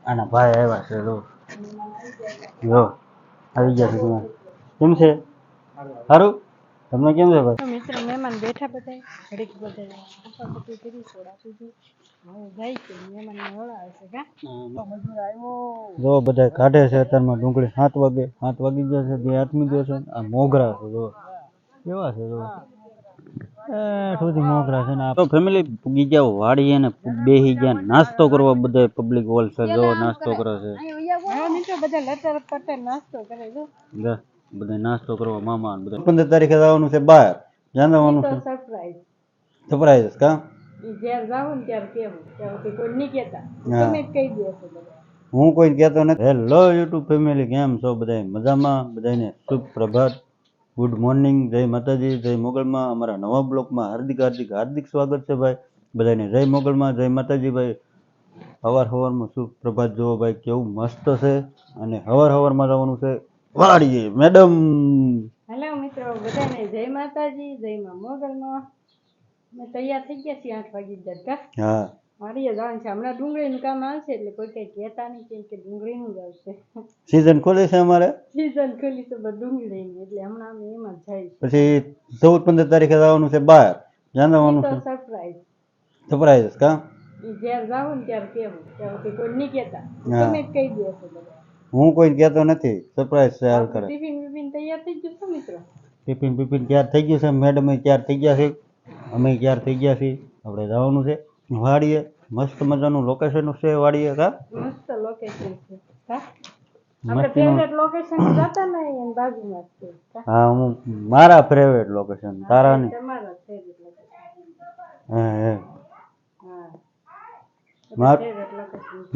આના ભાઈ આવ્યા છે જો જો આવી ગયા છે તમે કેમ છે સારું તમને કેમ છે ભાઈ મિત્ર મહેમાન બેઠા બધા ઘડીક બધા આપા કરી સોડા પીધી હવે જાય છે મહેમાન ને ઓળાવે છે કા મજૂર આવ્યો જો બધા કાઢે છે અત્યારમાં ડુંગળી 7 વાગી ગયા છે બે આઠમી ગયો છે આ મોગરા છે જો કેવા છે જો સુધી મોગરા છે ને આ તો ફેમિલી પૂગી ગયા વાડી અને બેહી ગયા નાસ્તો કરવા બધા પબ્લિક હોલ છે જો નાસ્તો કરે છે હા મિત્રો બધા લટર પટર નાસ્તો કરે જો બધા નાસ્તો કરવા મામા બધા 15 તારીખે જવાનું છે બહાર જ્યાં જવાનું છે સરપ્રાઈઝ કા જ્યારે જાવ ને ત્યારે કેવું ત્યારે કોઈ નહીં કહેતા તમે જ કહી દો છો બધા હું કોઈ કહેતો નથી હેલો યુટ્યુબ ફેમિલી કેમ છો બધા મજામાં બધાને શુભ પ્રભાત ગુડ મોર્નિંગ જય માતાજી જય મોગલમાં અમારા નવા બ્લોગમાં હાર્દિક સ્વાગત છે ભાઈ બધાને જય મોગલમાં જય માતાજી ભાઈ સવારમાં શુભ પ્રભાત જોવો ભાઈ કેવું મસ્ત છે અને સવારમાં જવાનું છે વાડીએ મેડમ હેલો મિત્રો બધાને જય માતાજી જય માં મોગલમાં મેં તૈયાર થઈ ગયા છીએ 8 વાગી ગયા હા વાડીએ જવાનું છે હમણાં ડુંગળીનું કામ આવશે એટલે કોઈ કઈ કહેતા નહીં કેમ કે ડુંગળીનું જ આવશે સીઝન ખોલે છે અમારે સીઝન ખોલી છે ડુંગળીની એટલે હમણાં અમે એમાં જ જઈશું પછી 14-15 તારીખે જવાનું છે બહાર જ્યાં જવાનું છે સરપ્રાઈઝ કા જ્યારે જાવ ને ત્યારે કેવું ત્યારે કોઈ નહીં કહેતા તમે જ કહી દો છો બધા હું કોઈ કહેતો નથી સરપ્રાઈઝ છે હાલ કરે ટિફિન તૈયાર થઈ ગયું છે મિત્રો ટિફિન તૈયાર થઈ ગયું છે મેડમ તૈયાર થઈ ગયા છે અમે તૈયાર થઈ ગયા છીએ આપણે જવાનું છે વાડીએ મસ્ત મજાનું લોકેશન છે વાડીએ કા મસ્ત લોકેશન છે કા આપણે ફેવરેટ લોકેશન જતા ને એની બાજુમાં છે હા હું મારા ફેવરેટ લોકેશન તારા નહીં તમારા ફેવરેટ લોકેશન હા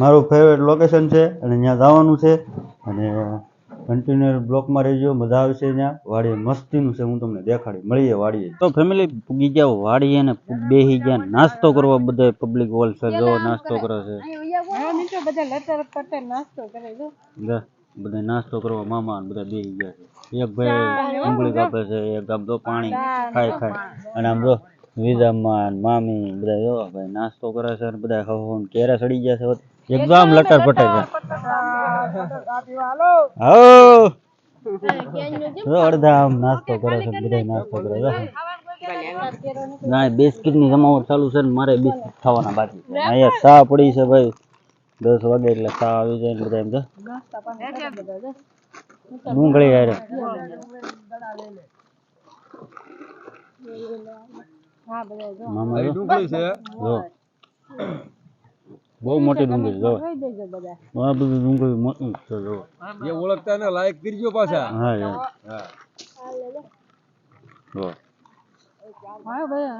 મારું ફેવરેટ લોકેશન છે અને ત્યાં જવાનું છે અને કન્ટિન્યુ બ્લોકમાં રહેજો મજા આવશે ત્યાં વાડીએ મસ્તીનું છે હું તમને દેખાડી મળીએ વાડીએ તો ફેમિલી પૂગી ગયા વાડીએ ને બેહી ગયા નાસ્તો કરવા બધા પબ્લિક હોલ છે જો નાસ્તો કરે છે હા મિત્રો બધા લટર પટર નાસ્તો કરે જો બધા નાસ્તો કરવા મામા બધા બેહી ગયા છે એક ભાઈ ડુંગળી કાપે છે એક આમ તો પાણી ખાય અને આમ જો વિજામાં મામી બધા જો ભાઈ નાસ્તો કરે છે અને બધા હવન કેરા સડી ગયા છે એકદમ લટર પટર છે અડધા આમ નાસ્તો કરે છે બધા નાસ્તો કરે છે ના બિસ્કિટ ની જમાવટ ચાલુ છે ને મારે બિસ્કિટ ખાવાના બાકી છે અહીંયા ચા પડી છે ભાઈ 10 વાગે એટલે ચા આવી જાય ને બધા એમ છે ડુંગળી યાર મામા ડુંગળી છે જો બહુ મોટી ડુંગળી જો આ બધી ડુંગળી મોટી છે જો એ ઓળખતા ને લાયક કરજો પાછા હા યાર હા જો હા ભાઈ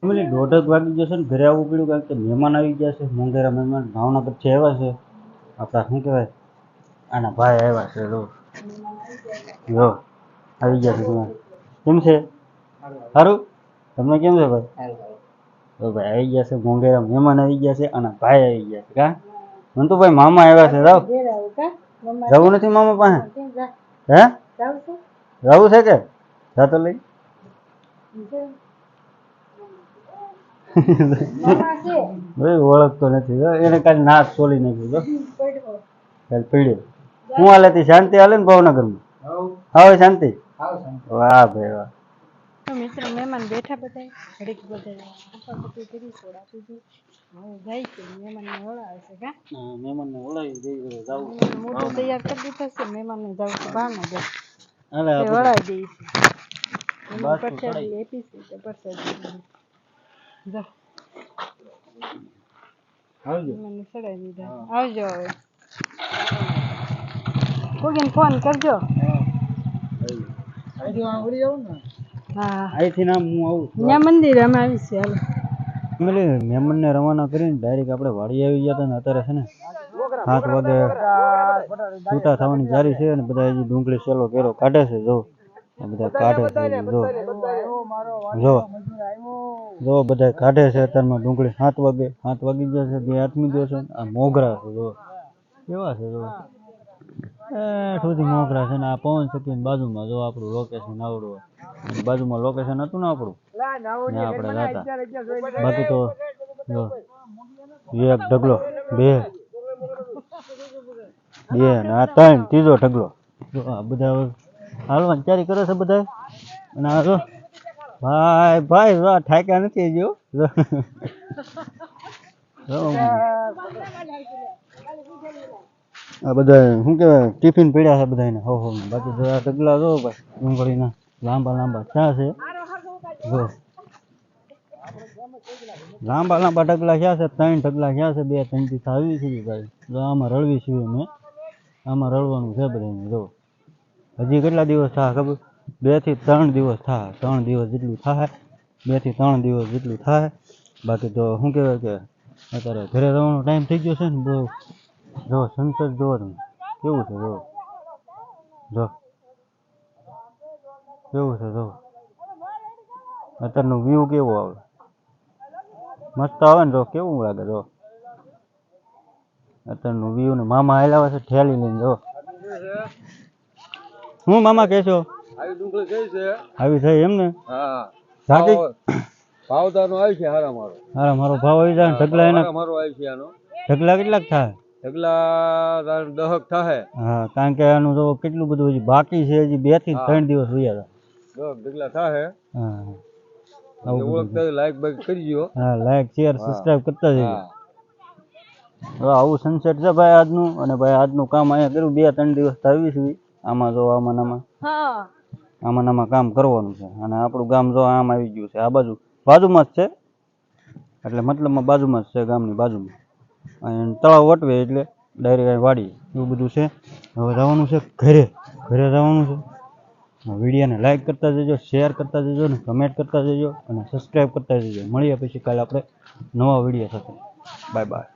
ફેમિલી 1:30 વાગી જશે ને ઘરે આવવું પડ્યું કારણ કે મહેમાન આવી ગયા છે મોંઘેરા મહેમાન ભાવનગર થી આવ્યા છે આપણા શું કહેવાય આના ભાઈ આવ્યા છે જો આવી ગયા છે તમે કેમ છે સારું તમને કેમ છે ભાઈ તો ભાઈ આવી ગયા છે મોંઘેરા મહેમાન આવી ગયા છે અને ભાઈ આવી ગયા છે કા મને તો ભાઈ મામા આવ્યા છે જાવ જવું નથી મામા પાસે હે જવું છે કે જાતો લઈ ભાઈ ઓળખતો નથી એને કાલે નાક છોલી નાખ્યું કાલે પીડ્યો હું હાલે તી શાંતિ હાલે ને ભાવનગરમાં હવે શાંતિ વાહ ભાઈ વાહ મિત્રો મહેમાન બેઠા બધા ઘડીક બધા આપા કરી સોડા પીધી હવે જાય છે મહેમાન ને ઓળાવે છે કા મહેમાન ને ઓળાવી દઈ જાવું મોટું તૈયાર કરી દીધું છે મહેમાન ને જાવ છે ભાવનગર હાલે ઓળાવી દઈ છે બસ પરસાદી આપી છે પરસાદી જો આવજો મને ચડાવી દીધા આવજો હવે કોઈને ફોન કરજો હા અહીંથી નામ હું આવું ત્યાં મંદિરે અમે આવી છે હાલો મહેમાનને રવાના કરીને ડાયરેક્ટ આપણે વાડી આવી ગયા હતા ને અત્યારે છે ને 7 વાગે છૂટા થવાની જારી છે અને બધા હજી ડુંગળી સેલો કેરો કાઢે છે જો બધા કાઢે છે જો બધા કાઢે છે અત્યારમાં ડુંગળી 7 વાગી ગયા છે બે આઠમી ગયો છે આ મોગરા છે જો કેવા છે જો સુધી મોગરા છે ને આ પવન ચક્કીની બાજુમાં જો આપણું લોકેશન આવડું બાજુમાં લોકેશન હતું ને આપણું ત્યાં આપણે જતા બાકી તો જો એક ઢગલો, બે ને આ ત્રણ, ત્રીજો ઢગલો. જો આ બધા હવે હાલવાની તૈયારી કરે છે બધા. અને આ જો ભાઈ ભાઈ જો આ ઠાક્યા નથી જો. આ બધા શું કહેવાય ટિફિન પીડ્યા છે બધાને હો હો. બાકી જો આ ઢગલા જો ભાઈ ડુંગળીના લાંબા લાંબા ક્યાં છે જો. લાંબા લાંબા ઢગલા ક્યાં છે? 3 ઢગલા ક્યાં છે? 2 3 થી આવી છે ભાઈ. જો આમાં રળવી છે મેં, આમાં રળવાનું છે બધાને. જો હજી કેટલા દિવસ થાય ખબર? 2 થી 3 દિવસ થાય. 3 દિવસ જેટલું થાય, 2 થી 3 દિવસ જેટલું થાય. બાકી તો શું કહેવાય કે અત્યારે ઘરે જવાનો ટાઈમ થઈ ગયો છે ને બહુ. જો સનસેટ જોવો તમે કેવું છે. જો જો કેવું છે. જો અત્યારનો વ્યૂ કેવો આવે, મસ્ત આવે ને. જો કેવું લાગે. જો અત્યારનું વ્યૂ ને મામા આવેલા છે ઠેલી લઈને. જો હું મામા કહેશો આવી ડુંગળી કઈ છે? આવી થઈ એમ ને? હા સાચી ભાવદારનો આવી છે હારા મારો. હા મારો ભાવ આવી જાય. ઢગલા એના મારો આવી છે આનો. ઢગલા કેટલાક થાય? ઢગલા 10 થાય. હા કારણ કે આનું જો કેટલું બધું હજી બાકી છે. હજી 2 થી 3 દિવસ રહ્યા હતા. 10 ઢગલા થાય. હા ઓળખતા લાઈક બાઈક કરજો. હા લાઈક શેર સબસ્ક્રાઇબ કરતા જજો. હવે આવું સનસેટ છે ભાઈ આજનું. અને ભાઈ આજનું કામ અહીંયા કર્યું 2 3 દિવસ આવી છે. આમાં જો આમાં કામ કરવાનું છે. અને આપણું ગામ જો આમ આવી ગયું છે. આ બાજુમાં જ છે. એટલે મતલબમાં બાજુમાં જ છે, ગામની બાજુમાં. અને તળાવ વટવે એટલે ડાયરેક્ટ વાડી એવું બધું છે. હવે જવાનું છે ઘરે જવાનું છે. વિડીયોને લાઈક કરતા જજો, શેર કરતા જજો ને કમેન્ટ કરતા જજો અને સબસ્ક્રાઈબ કરતા જજો. મળીએ પછી કાલે આપણે નવા વિડીયો સાથે. Bye bye.